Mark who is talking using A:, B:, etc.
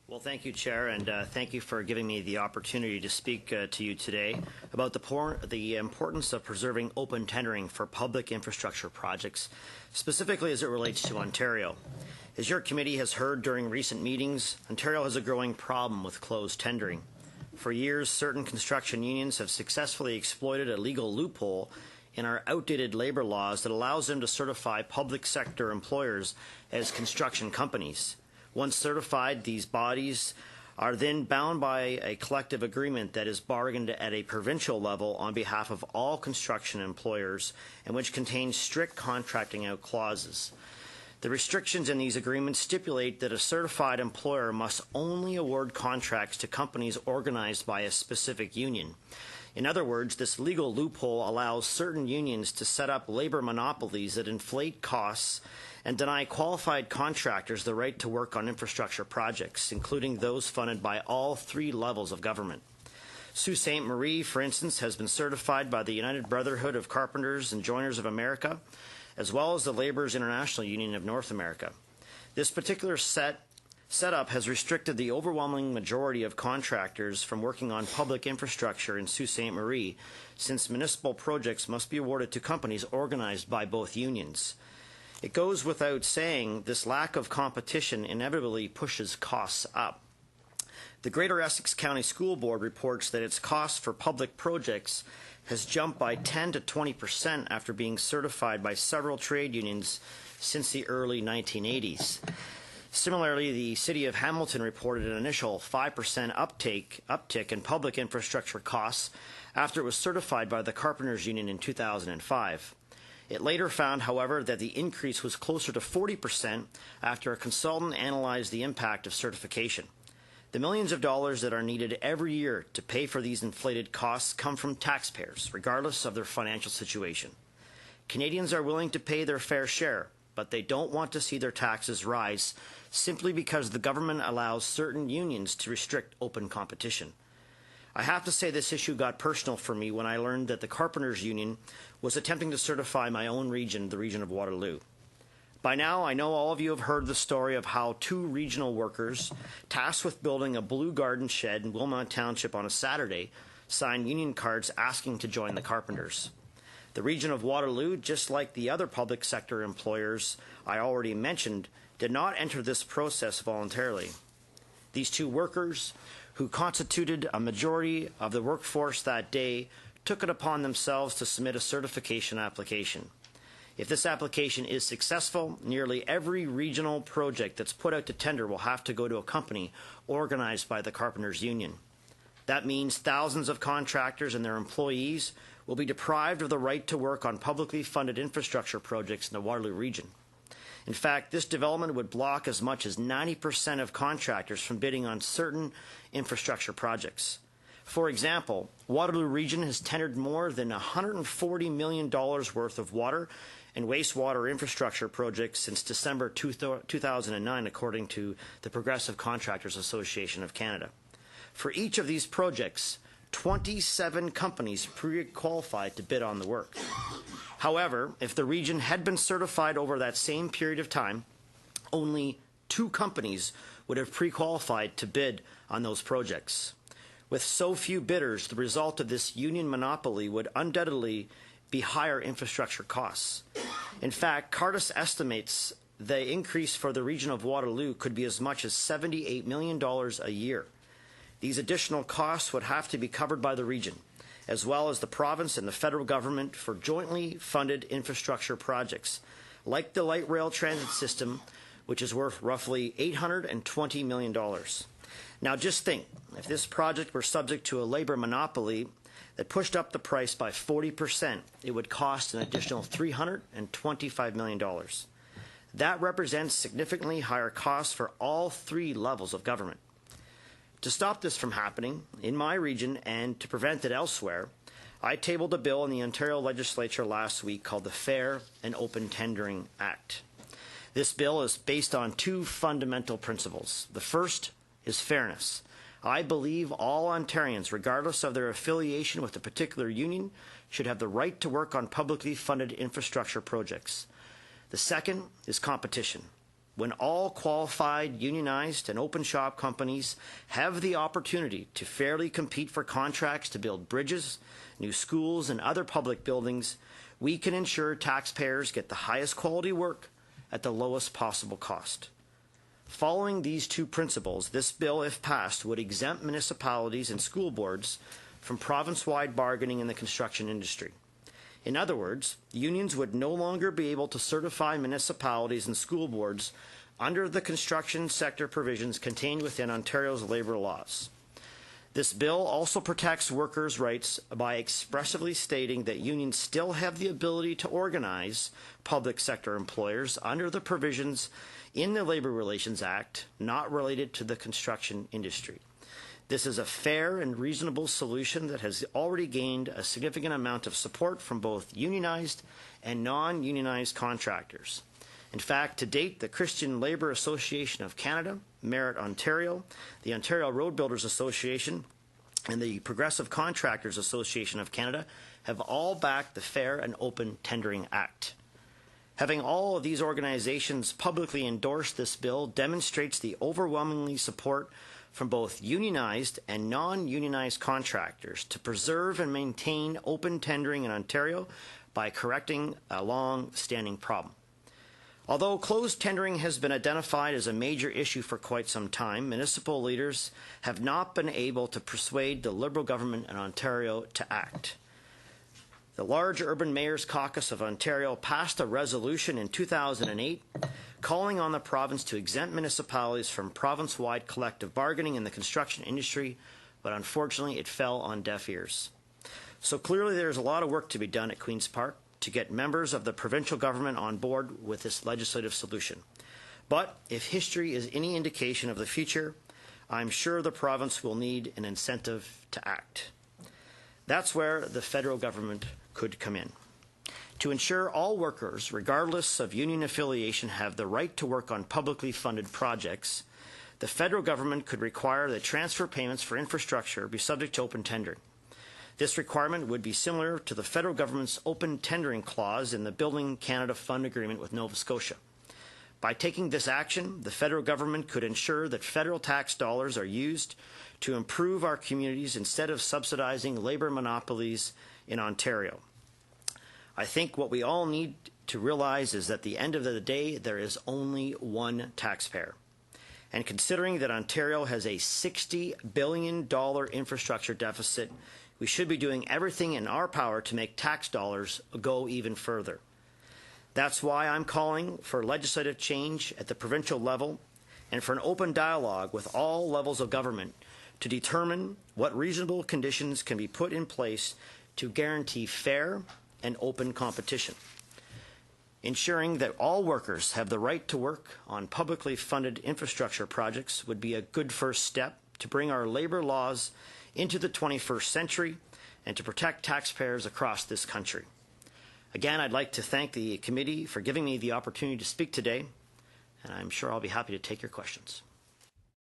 A: Well, thank you, Chair, and thank you for giving me the opportunity to speak to you today about the importance of preserving open tendering for public infrastructure projects, specifically as it relates to Ontario. As your committee has heard during recent meetings, Ontario has a growing problem with closed tendering. For years, certain construction unions have successfully exploited a legal loophole in our outdated labor laws that allows them to certify public sector employers as construction companies. Once certified, these bodies are then bound by a collective agreement that is bargained at a provincial level on behalf of all construction employers and which contains strict contracting out clauses. The restrictions in these agreements stipulate that a certified employer must only award contracts to companies organized by a specific union. In other words, this legal loophole allows certain unions to set up labor monopolies that inflate costs and deny qualified contractors the right to work on infrastructure projects, including those funded by all three levels of government. Sault Ste. Marie, for instance, has been certified by the United Brotherhood of Carpenters and Joiners of America, as well as the Laborers International Union of North America. This particular setup has restricted the overwhelming majority of contractors from working on public infrastructure in Sault Ste. Marie, since municipal projects must be awarded to companies organized by both unions. It goes without saying this lack of competition inevitably pushes costs up. The Greater Essex County School Board reports that its cost for public projects has jumped by 10 to 20% after being certified by several trade unions since the early 1980s. Similarly, the City of Hamilton reported an initial 5% uptick in public infrastructure costs after it was certified by the Carpenters Union in 2005. It later found, however, that the increase was closer to 40% after a consultant analyzed the impact of certification. The millions of dollars that are needed every year to pay for these inflated costs come from taxpayers, regardless of their financial situation. Canadians are willing to pay their fair share, but they don't want to see their taxes rise simply because the government allows certain unions to restrict open competition. I have to say this issue got personal for me when I learned that the Carpenters Union was attempting to certify my own region, the region of Waterloo. By now, I know all of you have heard the story of how two regional workers tasked with building a blue garden shed in Wilmot Township on a Saturday signed union cards asking to join the Carpenters. The region of Waterloo, just like the other public sector employers I already mentioned, did not enter this process voluntarily. These two workers, who constituted a majority of the workforce that day, took it upon themselves to submit a certification application. If this application is successful, nearly every regional project that's put out to tender will have to go to a company organized by the Carpenters Union. That means thousands of contractors and their employees will be deprived of the right to work on publicly funded infrastructure projects in the Waterloo region. In fact, this development would block as much as 90% of contractors from bidding on certain infrastructure projects. For example, Waterloo Region has tendered more than $140 million worth of water and wastewater infrastructure projects since December 2009, according to the Progressive Contractors Association of Canada. For each of these projects, 27 companies pre-qualified to bid on the work. However, if the region had been certified over that same period of time, only 2 companies would have pre-qualified to bid on those projects. With so few bidders, the result of this union monopoly would undoubtedly be higher infrastructure costs. In fact, Cardis estimates the increase for the region of Waterloo could be as much as $78 million a year. These additional costs would have to be covered by the region, as well as the province and the federal government for jointly funded infrastructure projects, like the light rail transit system, which is worth roughly $820 million. Now just think, if this project were subject to a labor monopoly that pushed up the price by 40%, it would cost an additional $325 million. That represents significantly higher costs for all 3 levels of government. To stop this from happening in my region and to prevent it elsewhere, I tabled a bill in the Ontario legislature last week called the Fair and Open Tendering Act. This bill is based on 2 fundamental principles. The first is fairness. I believe all Ontarians, regardless of their affiliation with a particular union, should have the right to work on publicly funded infrastructure projects. The second is competition. when all qualified, unionized, and open shop companies have the opportunity to fairly compete for contracts to build bridges, new schools, and other public buildings, we can ensure taxpayers get the highest quality work at the lowest possible cost. Following these two principles, this bill, if passed, would exempt municipalities and school boards from province-wide bargaining in the construction industry. In other words, unions would no longer be able to certify municipalities and school boards under the construction sector provisions contained within Ontario's labour laws. This bill also protects workers' rights by expressly stating that unions still have the ability to organize public sector employers under the provisions in the Labour Relations Act not related to the construction industry. This is a fair and reasonable solution that has already gained a significant amount of support from both unionized and non-unionized contractors. In fact, to date, the Christian Labour Association of Canada, Merit Ontario, the Ontario Road Builders Association, and the Progressive Contractors Association of Canada have all backed the Fair and Open Tendering Act. Having all of these organizations publicly endorse this bill demonstrates the overwhelmingly support from both unionized and non-unionized contractors to preserve and maintain open tendering in Ontario by correcting a long-standing problem. Although closed tendering has been identified as a major issue for quite some time, municipal leaders have not been able to persuade the Liberal government in Ontario to act. The large Urban Mayors Caucus of Ontario passed a resolution in 2008 calling on the province to exempt municipalities from province-wide collective bargaining in the construction industry, but unfortunately it fell on deaf ears. So clearly there's a lot of work to be done at Queen's Park to get members of the provincial government on board with this legislative solution. But if history is any indication of the future, I'm sure the province will need an incentive to act. That's where the federal government could come in. To ensure all workers, regardless of union affiliation, have the right to work on publicly funded projects, the federal government could require that transfer payments for infrastructure be subject to open tendering. This requirement would be similar to the federal government's open tendering clause in the Building Canada Fund Agreement with Nova Scotia. By taking this action, the federal government could ensure that federal tax dollars are used to improve our communities instead of subsidizing labour monopolies in Ontario. I think what we all need to realize is that at the end of the day, there is only one taxpayer. And considering that Ontario has a $60 billion infrastructure deficit, we should be doing everything in our power to make tax dollars go even further. That's why I'm calling for legislative change at the provincial level and for an open dialogue with all levels of government to determine what reasonable conditions can be put in place to guarantee fair and open competition. Ensuring that all workers have the right to work on publicly funded infrastructure projects would be a good first step to bring our labour laws into the 21st century and to protect taxpayers across this country. Again, I'd like to thank the committee for giving me the opportunity to speak today, and I'm sure I'll be happy to take your questions.